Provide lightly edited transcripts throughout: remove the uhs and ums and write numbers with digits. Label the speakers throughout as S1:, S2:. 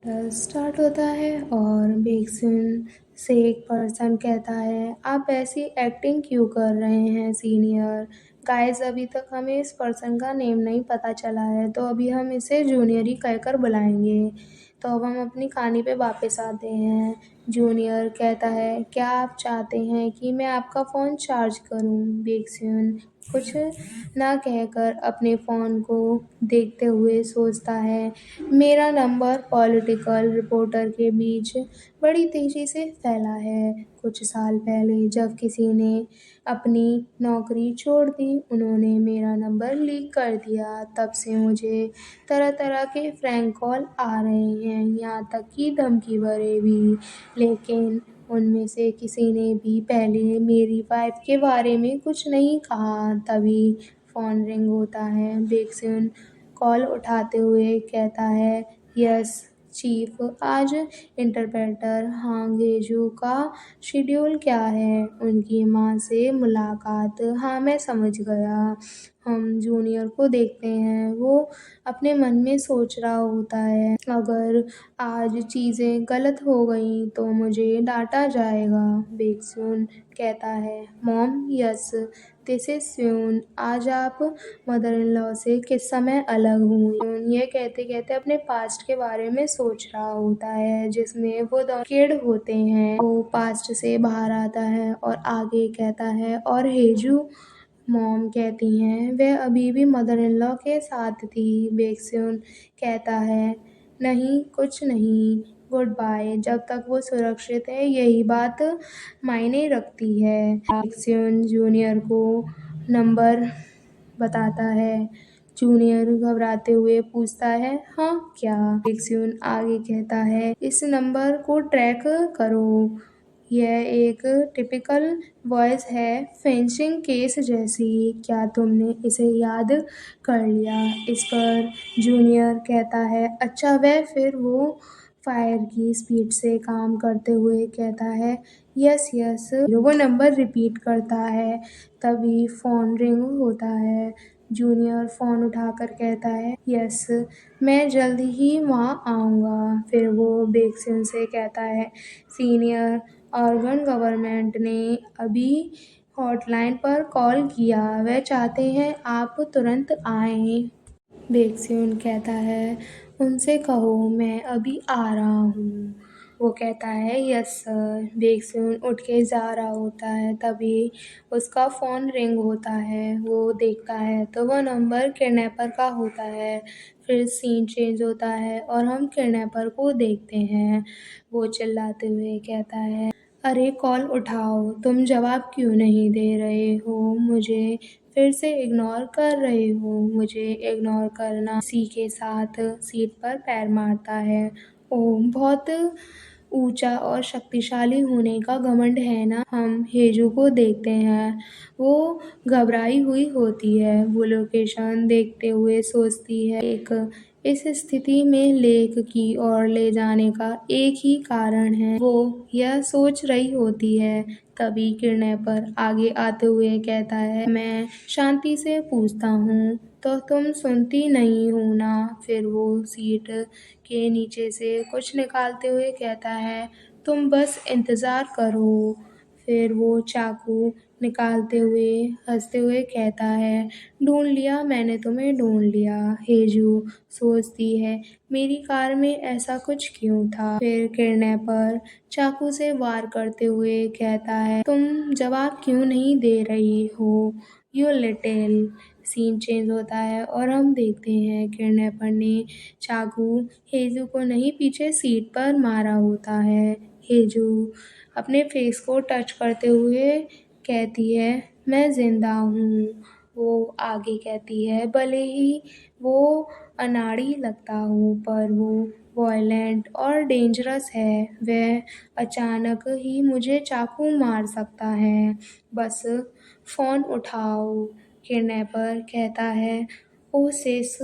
S1: Start होता है और वैक्सीन से एक पर्सन कहता है, आप ऐसी एक्टिंग क्यों कर रहे हैं सीनियर? गाइस अभी तक हमें इस पर्सन का नेम नहीं पता चला है, तो अभी हम इसे जूनियर ही कहकर बुलाएंगे। तो अब हम अपनी कहानी पे वापस आते हैं। जूनियर कहता है, क्या आप चाहते हैं कि मैं आपका फ़ोन चार्ज करूं? वैक्सीन कुछ ना कहकर अपने फ़ोन को देखते हुए सोचता है, मेरा नंबर पॉलिटिकल रिपोर्टर के बीच बड़ी तेज़ी से फैला है। कुछ साल पहले जब किसी ने अपनी नौकरी छोड़ दी, उन्होंने मेरा नंबर लीक कर दिया। तब से मुझे तरह-तरह के प्रैंक कॉल आ रहे हैं, यहाँ तक कि धमकी भरे भी। लेकिन उनमें से किसी ने भी पहले मेरी वाइफ़ के बारे में कुछ नहीं कहा। तभी फ़ोन रिंग होता है। वैक्सीन कॉल उठाते हुए कहता है, यस चीफ, आज इंटरप्रेटर हांगेजू का शेड्यूल क्या है? उनकी माँ से मुलाकात। हाँ, मैं समझ गया। हम जूनियर को देखते हैं, वो अपने मन में सोच रहा होता है, अगर आज चीज़ें गलत हो गई तो मुझे डांटा जाएगा। बेक्सुन कहता है, मॉम यस दिस इज स्यून, आज आप मदर इन लॉ से किस समय अलग हुई? ये कहते कहते अपने पास्ट के बारे में सोच रहा होता है, जिसमें वो दोनों किड होते हैं। वो पास्ट से बाहर आता है और आगे कहता है, और हेजू? मॉम कहती हैं, वह अभी भी मदर इन लॉ के साथ थी। बेक्सुन कहता है, नहीं कुछ नहीं, गुड बाय, जब तक वो सुरक्षित है यही बात मायने रखती है। बेक्सुन जूनियर को नंबर बताता है। जूनियर घबराते हुए पूछता है, हाँ क्या? बेक्सुन आगे कहता है, इस नंबर को ट्रैक करो, यह एक टिपिकल वॉइस है, फेंसिंग केस जैसी। क्या तुमने इसे याद कर लिया? इस पर जूनियर कहता है, अच्छा वह फिर वो फायर की स्पीड से काम करते हुए कहता है, यस यस। वो नंबर रिपीट करता है। तभी फ़ोन रिंग होता है। जूनियर फ़ोन उठाकर कहता है, यस मैं जल्द ही वहाँ आऊँगा। फिर वो बेक्सिन से कहता है, सीनियर ऑर्गन गवर्नमेंट ने अभी हॉटलाइन पर कॉल किया, वह चाहते हैं आप तुरंत आएँ। बेक्सिन कहता है, उनसे कहो मैं अभी आ रहा हूँ। वो कहता है, यस सर। बेक्सिन उठ के जा रहा होता है, तभी उसका फ़ोन रिंग होता है। वो देखता है तो वो नंबर किडनैपर का होता है। फिर सीन चेंज होता है और हम किडनैपर को देखते हैं। वो चिल्लाते हुए कहता है, अरे कॉल उठाओ, तुम जवाब क्यों नहीं दे रहे हो? मुझे फिर से इग्नोर कर रहे हो? मुझे इग्नोर करना इसी के साथ सीट पर पैर मारता है। ओह बहुत ऊंचा और शक्तिशाली होने का घमंड है ना? हम हेजू को देखते हैं, वो घबराई हुई होती है। वो लोकेशन देखते हुए सोचती है, एक इस स्थिति में लेक की ओर ले जाने का एक ही कारण है। वो यह सोच रही होती है। तभी किडनैपर आगे आते हुए कहता है, मैं शांति से पूछता हूँ तो तुम सुनती नहीं हो ना? फिर वो सीट के नीचे से कुछ निकालते हुए कहता है, तुम बस इंतज़ार करो। फिर वो चाकू निकालते हुए हंसते हुए कहता है, ढूंढ लिया मैंने तुम्हें, ढूंढ लिया। हेजू सोचती है, मेरी कार में ऐसा कुछ क्यों था? फिर किडनैपर चाकू से वार करते हुए कहता है, तुम जवाब क्यों नहीं दे रही हो? You little. सीन चेंज होता है और हम देखते हैं किडनैपर ने चाकू हेजू को नहीं, पीछे सीट पर मारा होता है। हेजू अपने फेस को टच करते हुए कहती है, मैं जिंदा हूँ। वो आगे कहती है, भले ही वो अनाड़ी लगता हो पर वो वॉयलेंट और डेंजरस है, वह अचानक ही मुझे चाकू मार सकता है, बस फ़ोन उठाओ। किडनैपर कहता है, ओ सिस,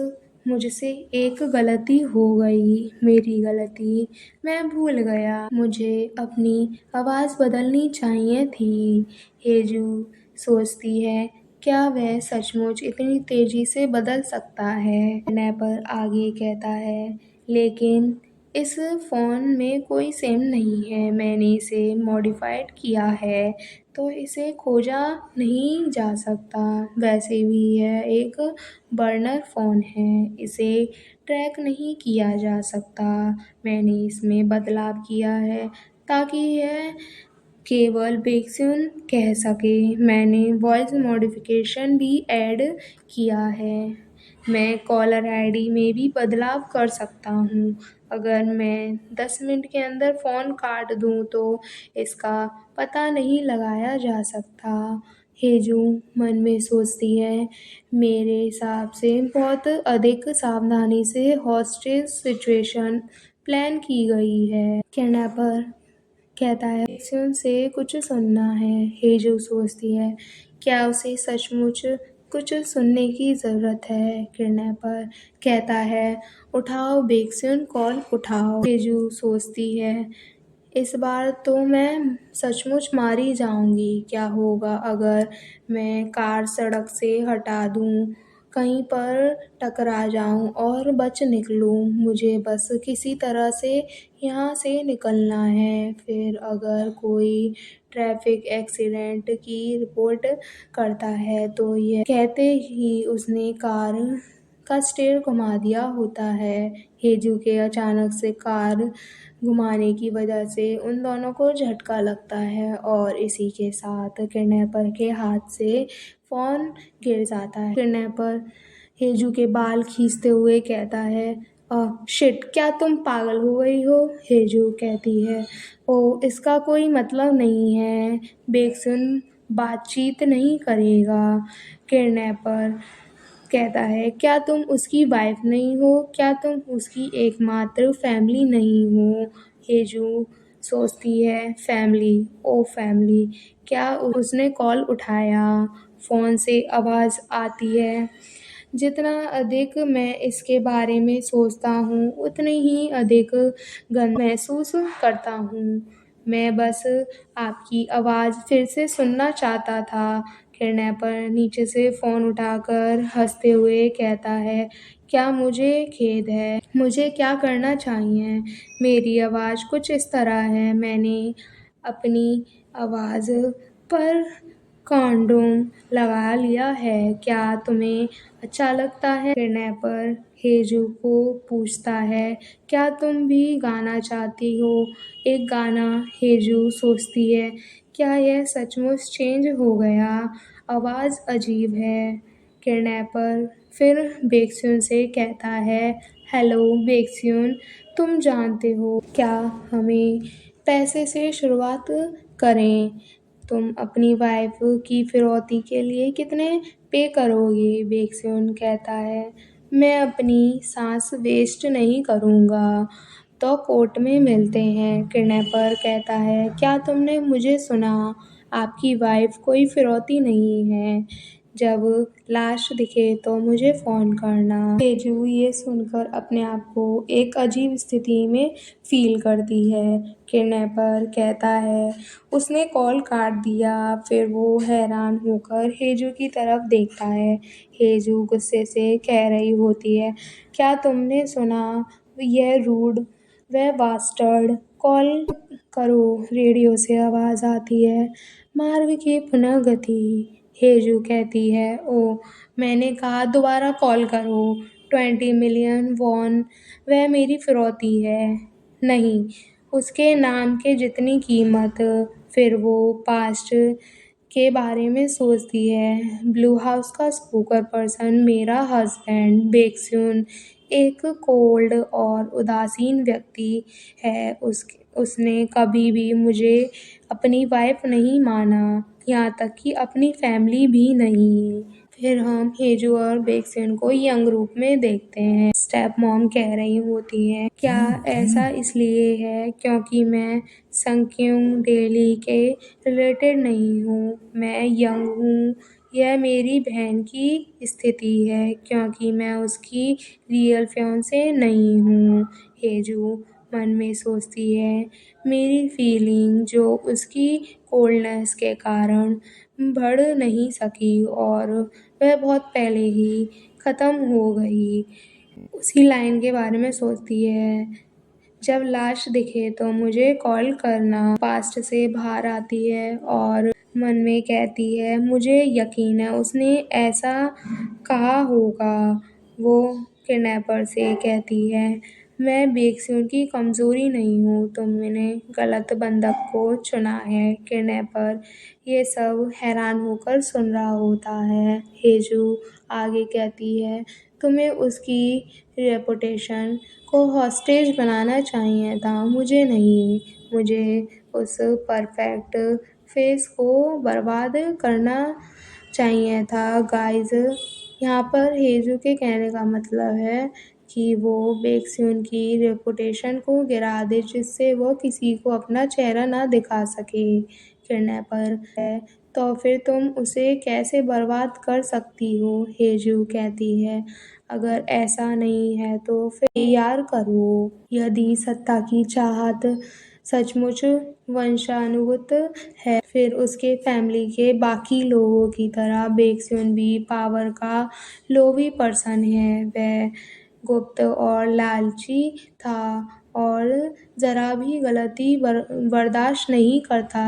S1: मुझसे एक गलती हो गई, मेरी गलती, मैं भूल गया, मुझे अपनी आवाज़ बदलनी चाहिए थी। हेजू सोचती है, क्या वह सचमुच इतनी तेज़ी से बदल सकता है? किडनैपर आगे कहता है, लेकिन इस फ़ोन में कोई सिम नहीं है, मैंने इसे मॉडिफ़ाइड किया है, तो इसे खोजा नहीं जा सकता। वैसे भी यह एक बर्नर फ़ोन है, इसे ट्रैक नहीं किया जा सकता। मैंने इसमें बदलाव किया है ताकि यह केवल बेक्सिन कह सके। मैंने वॉइस मॉडिफ़िकेशन भी ऐड किया है। मैं कॉलर आईडी में भी बदलाव कर सकता हूँ। अगर मैं 10 मिनट के अंदर फ़ोन काट दूँ तो इसका पता नहीं लगाया जा सकता। हेजू मन में सोचती है, मेरे हिसाब से बहुत अधिक सावधानी से हॉस्टेज सिचुएशन प्लान की गई है। किडनैपर कहता है, एक्शन से कुछ सुनना है। हेजू सोचती है, क्या उसे सचमुच कुछ सुनने की ज़रूरत है? किडनैपर कहता है, उठाओ बेक्सिन कॉल उठाओ। हेजू सोचती है, इस बार तो मैं सचमुच मारी जाऊंगी। क्या होगा अगर मैं कार सड़क से हटा दूं, कहीं पर टकरा जाऊं और बच निकलूं। मुझे बस किसी तरह से यहाँ से निकलना है। फिर अगर कोई ट्रैफिक एक्सीडेंट की रिपोर्ट करता है तो यह कहते ही उसने कार का स्टीयर घुमा दिया होता है। हेजू के अचानक से कार घुमाने की वजह से उन दोनों को झटका लगता है और इसी के साथ किडनैपर के हाथ से फ़ोन गिर जाता है। किडनैपर हेजू के बाल खींचते हुए कहता है, शिट, क्या तुम पागल हो गई हो? हेजू कहती है, ओ इसका कोई मतलब नहीं है, बेक्सिन बातचीत नहीं करेगा। किडनैपर कहता है, क्या तुम उसकी वाइफ नहीं हो? क्या तुम उसकी एकमात्र फैमिली नहीं हो? हेजू सोचती है, फैमिली, ओ फैमिली, क्या उसने कॉल उठाया? फ़ोन से आवाज़ आती है, जितना अधिक मैं इसके बारे में सोचता हूँ उतनी ही अधिक गंदा महसूस करता हूँ। मैं बस आपकी आवाज़ फिर से सुनना चाहता था। किडनैपर नीचे से फ़ोन उठाकर हंसते हुए कहता है, क्या मुझे खेद है? मुझे क्या करना चाहिए? मेरी आवाज़ कुछ इस तरह है। मैंने अपनी आवाज़ पर कॉन्डोम लगा लिया है। क्या तुम्हें अच्छा लगता है? किडनैपर हेजू को पूछता है, क्या तुम भी गाना चाहती हो? एक गाना? हेजू सोचती है, क्या यह सचमुच चेंज हो गया? आवाज़ अजीब है। किडनैपर फिर बेक्सिन से कहता है, हेलो बेक्सिन, तुम जानते हो क्या हमें पैसे से शुरुआत करें? तुम अपनी वाइफ की फिरौती के लिए कितने पे करोगे? बेक्सिन कहता है, मैं अपनी सांस वेस्ट नहीं करूँगा। तो कोर्ट में मिलते हैं। किडनैपर कहता है, क्या तुमने मुझे सुना? आपकी वाइफ कोई फिरौती नहीं है। जब लाश दिखे तो मुझे फ़ोन करना। तेजू ये सुनकर अपने आप को एक अजीब स्थिति में फील करती है। किडनैपर कहता है, उसने कॉल काट दिया। फिर वो हैरान होकर हेजू की तरफ देखता है। हेजू गुस्से से कह रही होती है, क्या तुमने सुना? यह रूड व बास्टर्ड कॉल करो। रेडियो से आवाज़ आती है, मार्ग की पुनः गति। हेजू कहती है, ओ मैंने कहा दोबारा कॉल करो। 20 मिलियन वॉन वह मेरी फिरौती है, नहीं उसके नाम के जितनी कीमत। फिर वो पास्ट के बारे में सोचती है। ब्लू हाउस का स्पोकर पर्सन मेरा हस्बैंड बेक्सिन एक कोल्ड और उदासीन व्यक्ति है। उसने कभी भी मुझे अपनी वाइफ नहीं माना, यहाँ तक कि अपनी फैमिली भी नहीं। फिर हम हेजू और बेक्सिन को यंग रूप में देखते हैं। स्टेप मॉम कह रही होती हैं, क्या ऐसा इसलिए है क्योंकि मैं संक्यूंग डेली के रिलेटेड नहीं हूँ? मैं यंग हूँ। यह मेरी बहन की स्थिति है क्योंकि मैं उसकी रियल फियांसे नहीं हूँ। हेजू मन में सोचती है, मेरी फीलिंग जो उसकी कोल्डनेस के कारण बढ़ नहीं सकी और वह बहुत पहले ही ख़त्म हो गई। उसी लाइन के बारे में सोचती है, जब लाश दिखे तो मुझे कॉल करना। पास्ट से बाहर आती है और मन में कहती है मुझे यकीन है उसने ऐसा कहा होगा। वो किडनैपर से कहती है मैं बेकसूर की कमज़ोरी नहीं हूँ, तुमने गलत बंधक को चुना है। किडनैपर ये सब हैरान होकर सुन रहा होता है। हेजू आगे कहती है तुम्हें उसकी रेपुटेशन को हॉस्टेज बनाना चाहिए था, मुझे नहीं। मुझे उस परफेक्ट फेस को बर्बाद करना चाहिए था। गाइस, यहाँ पर हेजू के कहने का मतलब है कि वो बेक्सिन की रेपुटेशन को गिरा दे जिससे वो किसी को अपना चेहरा ना दिखा सके। किडनैपर है तो फिर तुम उसे कैसे बर्बाद कर सकती हो? हेजू कहती है अगर ऐसा नहीं है तो फिर यार करो। यदि सत्ता की चाहत सचमुच वंशानुगत है फिर उसके फैमिली के बाकी लोगों की तरह बेक्सिन भी पावर का लोभी पर्सन है। वह गुप्त और लालची था और जरा भी गलती बर्दाश्त नहीं करता,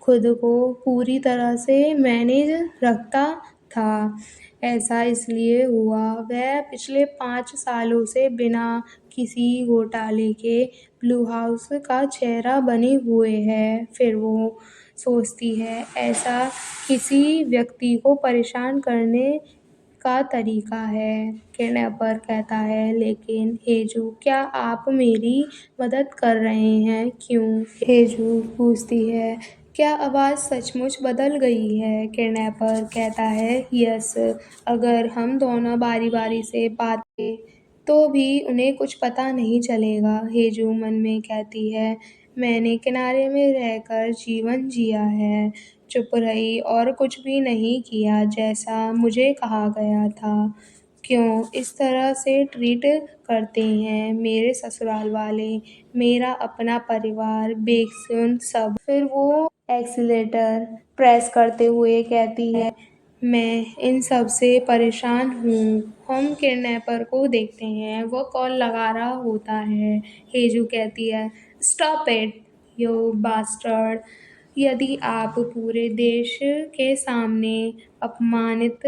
S1: खुद को पूरी तरह से मैनेज रखता था। ऐसा इसलिए हुआ वह पिछले 5 सालों से बिना किसी घोटाले के ब्लू हाउस का चेहरा बने हुए है। फिर वो सोचती है ऐसा किसी व्यक्ति को परेशान करने का तरीका है। किडनैपर कहता है लेकिन हेजू क्या आप मेरी मदद कर रहे हैं? क्यों? हेजू पूछती है क्या आवाज़ सचमुच बदल गई है? किडनैपर कहता है यस, अगर हम दोनों बारी बारी से बात करें तो भी उन्हें कुछ पता नहीं चलेगा। हेजू मन में कहती है मैंने किनारे में रहकर जीवन जिया है, चुप रही और कुछ भी नहीं किया जैसा मुझे कहा गया था। क्यों इस तरह से ट्रीट करते हैं मेरे ससुराल वाले, मेरा अपना परिवार, बेक्सिन सब। फिर वो एक्सीलेटर प्रेस करते हुए कहती है मैं इन सब से परेशान हूँ। हम किडनैपर को देखते हैं वो कॉल लगा रहा होता है। हेजू कहती है स्टॉप इट यू बास्टर्ड, यदि आप पूरे देश के सामने अपमानित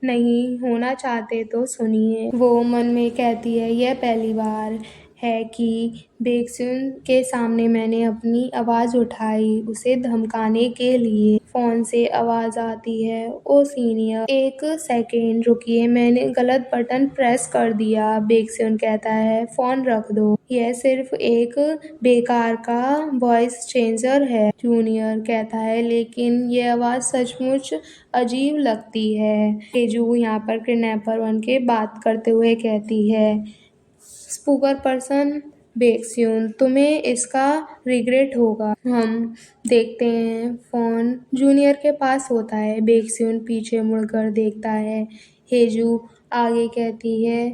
S1: नहीं होना चाहते तो सुनिए। वो मन में कहती है यह पहली बार है कि बेक्सिन के सामने मैंने अपनी आवाज़ उठाई उसे धमकाने के लिए। फोन से आवाज़ आती है ओ सीनियर एक सेकेंड रुकिए, मैंने गलत बटन प्रेस कर दिया। बेक्सिन कहता है फोन रख दो, यह सिर्फ एक बेकार का वॉइस चेंजर है। जूनियर कहता है लेकिन ये आवाज़ सचमुच अजीब लगती है। तेजू यहाँ पर किडनैपर बन के बात करते हुए कहती है स्पूकर पर्सन बेक्सिन तुम्हें इसका रिग्रेट होगा। हम देखते हैं फोन जूनियर के पास होता है। बेक्सिन पीछे मुड़कर देखता है। हेजू आगे कहती है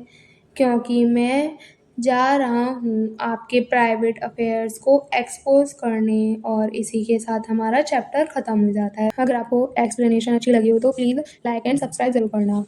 S1: क्योंकि मैं जा रहा हूँ आपके प्राइवेट अफेयर्स को एक्सपोज करने। और इसी के साथ हमारा चैप्टर खत्म हो जाता है। अगर आपको एक्सप्लेनेशन अच्छी लगी हो तो प्लीज़ लाइक एंड सब्सक्राइब जरूर करना।